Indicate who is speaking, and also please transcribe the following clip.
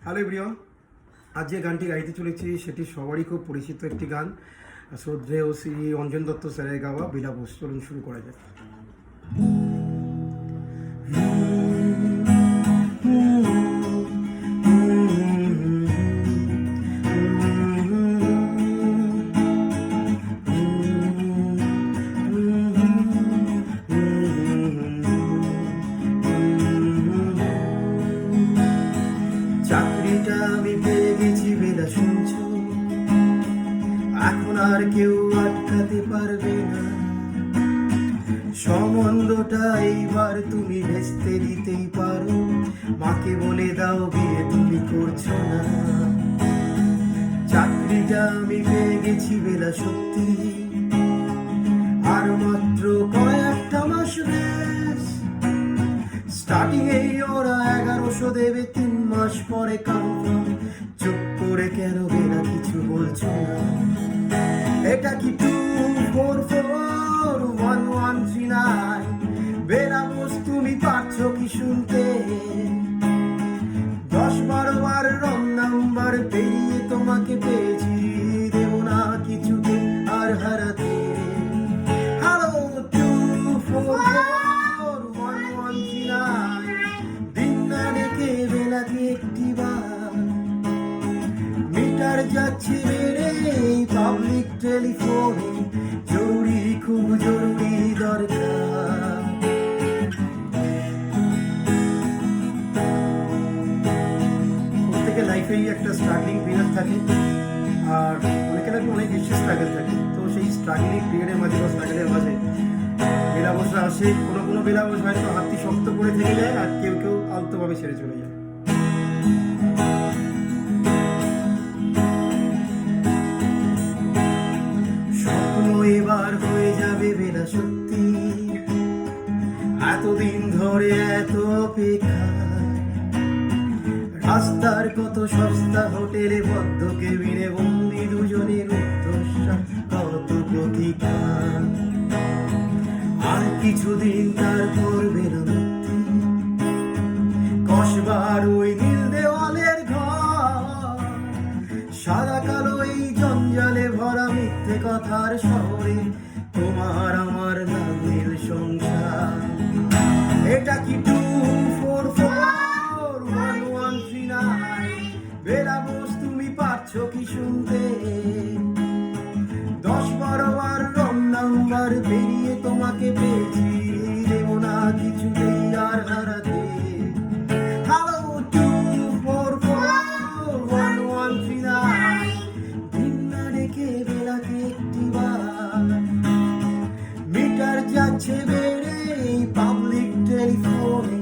Speaker 1: Hello everyone, আজ যে গানটি গাইতে চলেছি সেটি সবারই খুব পরিচিত একটি গান। শ্রদ্ধেয় শ্রী অঞ্জন দত্ত স্যারের গাওয়া বিলাবস। চলুন শুরু করা যাক। চাকরিটা আমি পেয়ে গেছি বেলা শুনছ, এখন আর কেউ আটকাতে পারবে না। সম্বন্ধটা এইবার তুমি ভেস্তে দিতেই পারো, মাকে বলে দাও বিয়ে তুমি করছো না। চাকরিটা আমি পেয়ে গেছি বেলা সত্যি, আর মাত্র কয়েকটা মাস বেশ। স্টার্টিং এই ওরা 1100 দেবে, 3 মাস পরে কনফার্ম। চুপ করে কেন বেলা কিছু বলছো না? এটা কি 2441139? বেলা বোস তুমি পারছো কি শুনতে? 10-12 বার রং নাম্বার পেরিয়ে তোমাকে পেয়েছি, দেব না কিছুতে আর হারাতে। হ্যালো 2441139, দিন না ডেকে বেলাকে একটি বার। মিটার যাচ্ছে বেড়ে পাবলিক টেলিফোনে, জরুরি খুব জরুরি দরকার। প্রত্যেকে লাইফেই একটা স্ট্রাগলিং পিরিয়ড থাকে, আর অনেকের লাইফে অনেক বেশি স্ট্রাগল থাকে। তো সেই স্ট্রাগলিং পিরিয়ডের মাঝে বা স্ট্রাগলের মাঝে বেলাবসরা আসে। কোনো কোনো বেলাবস হয়তো হাতটি শক্ত করে থেকে যায়, আর কেউ কেউ আলতোভাবে ছেড়ে চলে যায়। স্বপ্ন এবার হয়ে যাবে বেলা সত্যি, এতদিন ধরে এত অপেক্ষা। রাস্তার কত সস্তা হোটেলে বদ্ধ কেবিনে বন্দি দুজনের উদ্দেশ্যা, কত প্রতীক্ষা। আর কিছুদিন তারপর বেলা মুক্তি, কসবার ওই নীল দেওয়ালের ঘর। সাদা কালো এই জঞ্জালে ভরা মিথ্যে কথার শহরে তোমার আমার নামের সংসার। এটা কি 2441139? বেলা বোস তুমি পারছো কি শুনতে? 10-12 বার রং নাম্বার পেরিয়ে তোমাকে পেয়েছি, দেব না কিছুতেই আর হারাতে। হ্যালো 2441139, দিন না ডেকে বেলাকে একটি বার। মিটার যাচ্ছে বেড়ে পাবলিক টেলিফোনে,